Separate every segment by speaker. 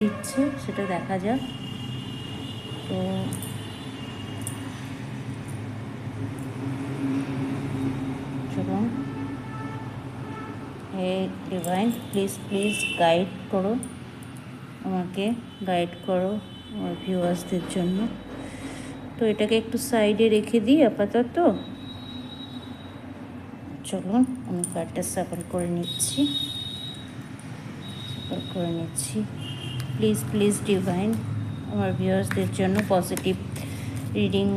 Speaker 1: দিচ্ছে সেটা দেখা যাক। তো চলুন, হে ডিভাইন, প্লিজ প্লিজ গাইড করো আমাকে, গাইড করো আমার ভিউয়ার্সদের জন্য। তো এটাকে একটু সাইডে রেখে দিই আপাতত। চলুন আমি কার্ডটা সাফল করে নিচ্ছি। প্লিজ প্লিজ ডিভাইন আমার ভিউয়ার্সদের জন্য পজিটিভ রিডিং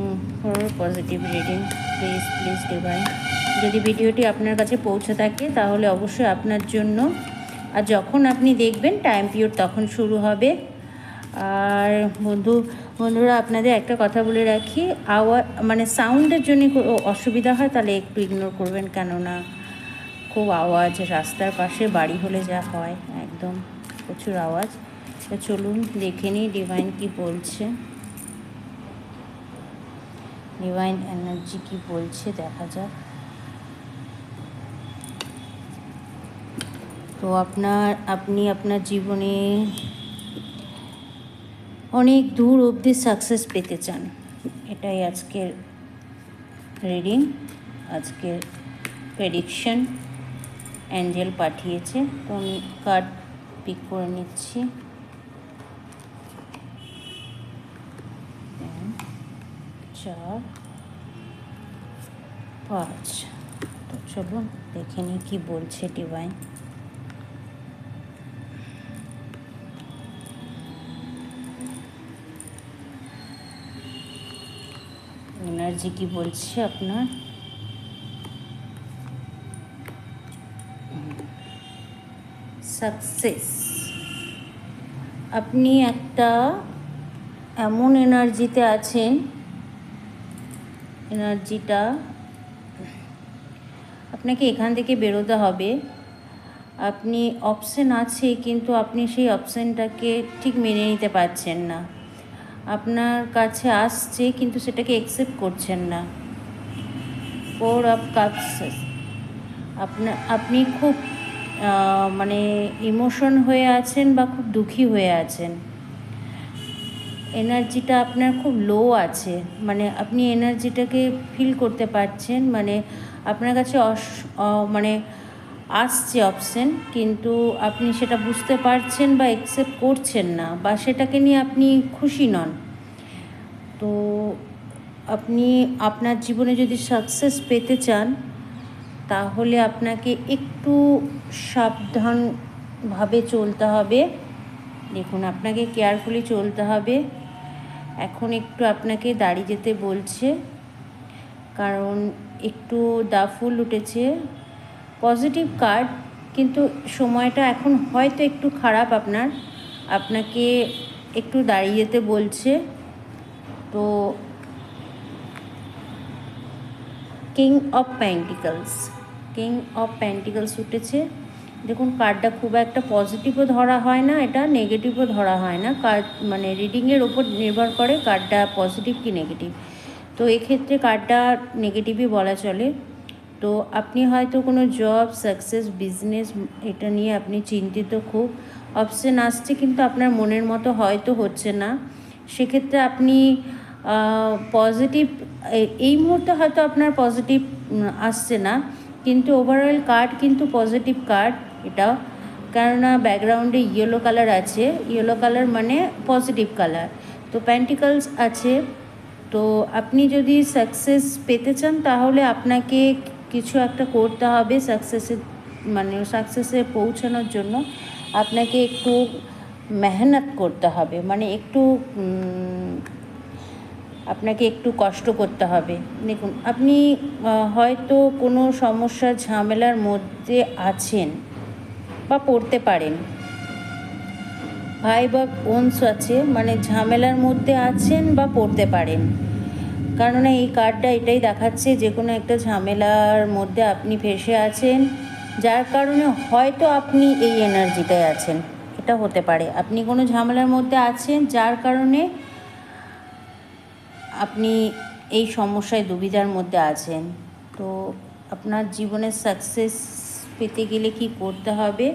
Speaker 1: করো, positive reading please please divine. যদি ভিডিওটি আপনার কাছে পৌঁছে থাকে তাহলে অবশ্যই আপনার জন্য, আর যখন আপনি দেখবেন টাইম পিরিয়ড তখন শুরু হবে। আর বন্ধুরা আপনাদের একটা কথা বলে রাখি, মানে সাউন্ডের জন্য অসুবিধা হয় তাহলে একটু ইগনোর করবেন, কেননা খুব আওয়াজ, রাস্তার পাশে বাড়ি হলে যা হয় একদম প্রচুর আওয়াজ। তো চলুন দেখে নিই ডিভাইন কি বলছে, ডিভাইন এনার্জি কি বলছে দেখা যাক। তো আপনি আপনার জীবনে অনেক দূর অবধি সাকসেস পেতে চান, এটাই আজকের রিডিং, আজকের প্রেডিকশন অ্যাঞ্জেল পাঠিয়েছে। তো আমি কার্ড পিক করে নিচ্ছি। 4 5। তো চলুন দেখে নিই কী বলছে ডিভাইন। এনার্জি কি বলছে আপনার? সাকসেস, আপনি একটা এমন এনার্জিতে আছেন, এনার্জিটা আপনাকে এখান থেকে বেরোতে হবে। আপনি অপশন আছে কিন্তু আপনি সেই অপশনটাকে ঠিক মেনে নিতে পারছেন না, আপনার কাছে আসছে কিন্তু সেটাকে অ্যাকসেপ্ট করছেন না। 4 অফ কাপস, আপনি খুব মানে ইমোশন হয়ে আছেন বা খুব দুঃখী হয়ে আছেন, এনার্জিটা আপনার খুব লো আছে, মানে আপনি এনার্জিটাকে ফিল করতে পারছেন, মানে আপনার কাছে মানে আসছে অপশন কিন্তু আপনি সেটা বুঝতে পারছেন বা অ্যাকসেপ্ট করছেন না, বা সেটাকে নিয়ে আপনি খুশি নন। তো আপনি আপনার জীবনে যদি সাকসেস পেতে চান তাহলে আপনাকে একটু সাবধানভাবে চলতে হবে। দেখুন, আপনাকে কেয়ারফুলি চলতে হবে। এখন একটু আপনাকে দাঁড়িয়ে যেতে বলছে, কারণ একটু দা ফুল উঠেছে, পজিটিভ কার্ড, কিন্তু সময়টা এখন হয়তো একটু খারাপ আপনাকে একটু দাঁড়িয়ে যেতে বলছে। তো কিং অফ পেন্টিকলস উঠেছে। দেখুন, কার্ডটা খুব একটা পজিটিভও ধরা হয় না, এটা নেগেটিভও ধরা হয় না। কার্ড মানে রিডিংয়ের ওপর নির্ভর করে কার্ডটা পজিটিভ কি নেগেটিভ। তো এক্ষেত্রে কার্ডটা নেগেটিভই বলা চলে। তো আপনি হয়তো কোনো জব, সাকসেস, বিজনেস এটা নিয়ে আপনি চিন্তিত খুব। অপশন আসছে কিন্তু আপনার মনের মতো হয়তো হচ্ছে না, সেক্ষেত্রে আপনি পজিটিভ এই মুহূর্তে হয়তো আপনার পজিটিভ আসছে না, কিন্তু ওভারঅল কার্ড কিন্তু পজিটিভ কার্ড এটা, কেননা ব্যাকগ্রাউন্ডে ইয়েলো কালার আছে, ইয়েলো কালার মানে পজিটিভ কালার। তো পেন্টিকলস আছে। তো আপনি যদি সাকসেস পেতে চান তাহলে আপনাকে কিছু একটা করতে হবে, সাকসেসে পৌঁছানোর জন্য আপনাকে একটু মেহনত করতে হবে, মানে আপনাকে একটু কষ্ট করতে হবে। দেখুন, আপনি হয়তো কোনো সমস্যা ঝামেলার মধ্যে আছেন বা পড়তে পারেন, ভাই বা বোনস আছে, মানে ঝামেলার মধ্যে আছেন বা পড়তে পারেন, কেননা এই কার্ডটা এটাই দেখাচ্ছে যে কোনো একটা ঝামেলার মধ্যে আপনি ফেঁসে আছেন, যার কারণে হয়তো আপনি এই এনার্জিটায় আছেন। এটা হতে পারে আপনি কোনো ঝামেলার মধ্যে আছেন যার কারণে আপনি এই সমস্যায় দুবিধার মধ্যে আছেন। তো আপনার জীবনের সাকসেস পেতে গেলে কি করতে হবে?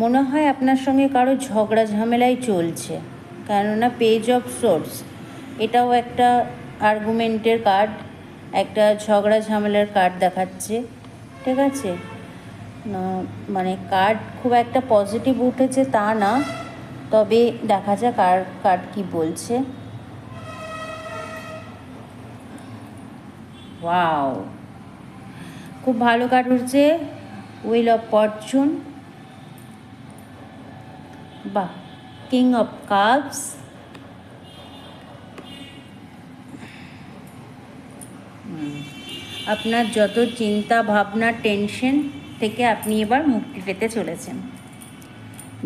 Speaker 1: মনে হয় আপনার সঙ্গে কারো ঝগড়া ঝামেলাই চলছে, কেননা পেজ অফ সোর্স এটাও একটা আর্গুমেন্টের কার্ড, একটা ঝগড়া ঝামেলার কার্ড দেখাচ্ছে। ঠিক আছে, মানে কার্ড খুব একটা পজিটিভ উঠেছে তা না, তবে দেখা যাক আর কার্ড কী বলছে। ওয়াও, খুব ভালো কার্ড উঠছে, হুইল অফ ফরচুন, বাহ, কিং অফ কাপস, আপনার যত চিন্তা ভাবনা টেনশন থেকে আপনি এবার মুক্তি পেতে চলেছেন।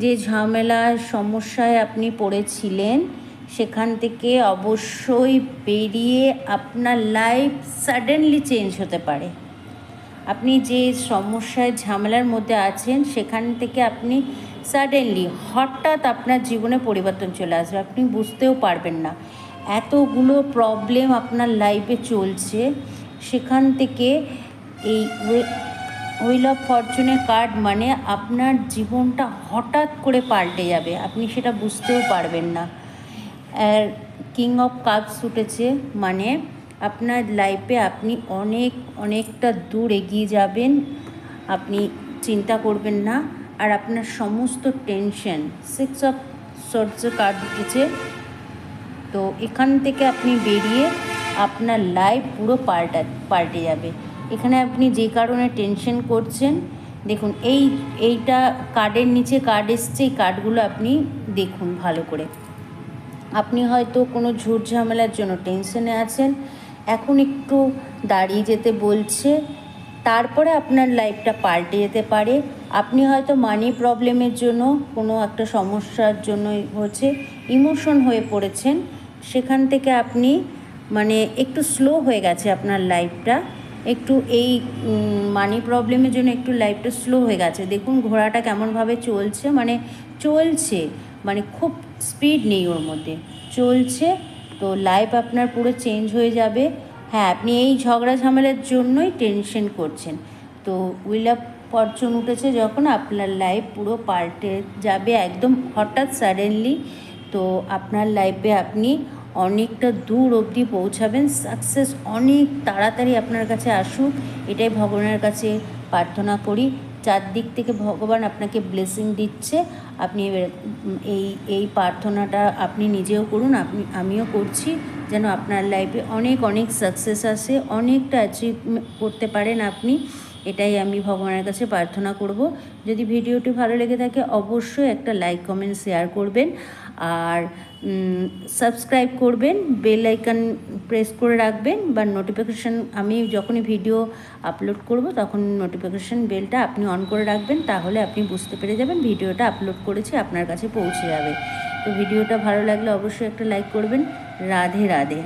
Speaker 1: যে ঝামেলার সমস্যায় আপনি পড়েছিলেন সেখান থেকে অবশ্যই বেরিয়ে আপনার লাইফ সাডেনলি চেঞ্জ হতে পারে। আপনি যে সমস্যায় ঝামেলার মধ্যে আছেন সেখান থেকে আপনি সাডেনলি হঠাৎ আপনার জীবনে পরিবর্তন চলে আসবে, আপনি বুঝতেও পারবেন না। এতগুলো প্রবলেম আপনার লাইফে চলছে, সেখান থেকে এই হুইল অফ ফরচুনের কার্ড মানে আপনার জীবনটা হঠাৎ করে পাল্টে যাবে, আপনি সেটা বুঝতেও পারবেন না। আর কিং অফ কাপস উঠেছে মানে আপনার লাইফে আপনি অনেকটা দূর এগিয়ে যাবেন, আপনি চিন্তা করবেন না। আর আপনার সমস্ত টেনশন, 6 অফ সোর্সের কার্ড উঠেছে, তো এখান থেকে আপনি বেরিয়ে আপনার লাইফ পুরো পাল্টে যাবে। এখানে আপনি যে কারণে টেনশন করছেন, দেখুন এইটা কার্ডের নিচে কার্ড এসছে, এই কার্ডগুলো আপনি দেখুন ভালো করে। আপনি হয়তো কোনো ঝুট ঝামেলার জন্য টেনশনে আছেন, এখন একটু দাঁড়িয়ে যেতে বলছে, তারপরে আপনার লাইফটা পাল্টে যেতে পারে। আপনি হয়তো মানি প্রবলেমের জন্য, কোনো একটা সমস্যার জন্য হচ্ছে ইমোশন হয়ে পড়েছেন, সেখান থেকে আপনি মানে একটু স্লো হয়ে গেছে আপনার লাইফটা, একটু এই মানি প্রবলেমের জন্য একটু লাইফটা স্লো হয়ে গেছে। দেখুন ঘোড়াটা কেমনভাবে চলছে, মানে খুব স্পিড নেই ওর মধ্যে, চলছে। তো লাইফ আপনার পুরো চেঞ্জ হয়ে যাবে। হ্যাঁ, আপনি এই ঝগড়া ঝামেলার জন্যই টেনশন করছেন, তো হুইল অফ ফরচুন উঠেছে যখন, আপনার লাইফ পুরো পাল্টে যাবে একদম হঠাৎ সাডেনলি। তো আপনার লাইফে আপনি অনেকটা দূর অবধি পৌঁছাবেন, সাকসেস অনেক তাড়াতাড়ি আপনার কাছে আসুক, এটাই ভগবানের কাছে প্রার্থনা করি। চারদিক থেকে ভগবান আপনাকে ব্লেসিং দিচ্ছে, আপনি এই প্রার্থনাটা আপনি নিজেও করুন, আমিও করছি, যেন আপনার লাইফে অনেক সাকসেস আসে, অনেকটা অ্যাচিভ করতে পারেন আপনি, এটাই আমি ভগবানের কাছে প্রার্থনা করব। যদি ভিডিওটি ভালো লেগে থাকে অবশ্যই একটা লাইক কমেন্ট শেয়ার করবেন, আর সাবস্ক্রাইব করবেন, বেল আইকন প্রেস করে রাখবেন, বা নোটিফিকেশান আমি যখনই ভিডিও আপলোড করব তখন নোটিফিকেশান বেলটা আপনি অন করে রাখবেন, তাহলে আপনি বুঝতে পেরে যাবেন ভিডিওটা আপলোড করেছি, আপনার কাছে পৌঁছে যাবে। তো ভিডিওটা ভালো লাগলে অবশ্যই একটা লাইক করবেন। রাধে রাধে।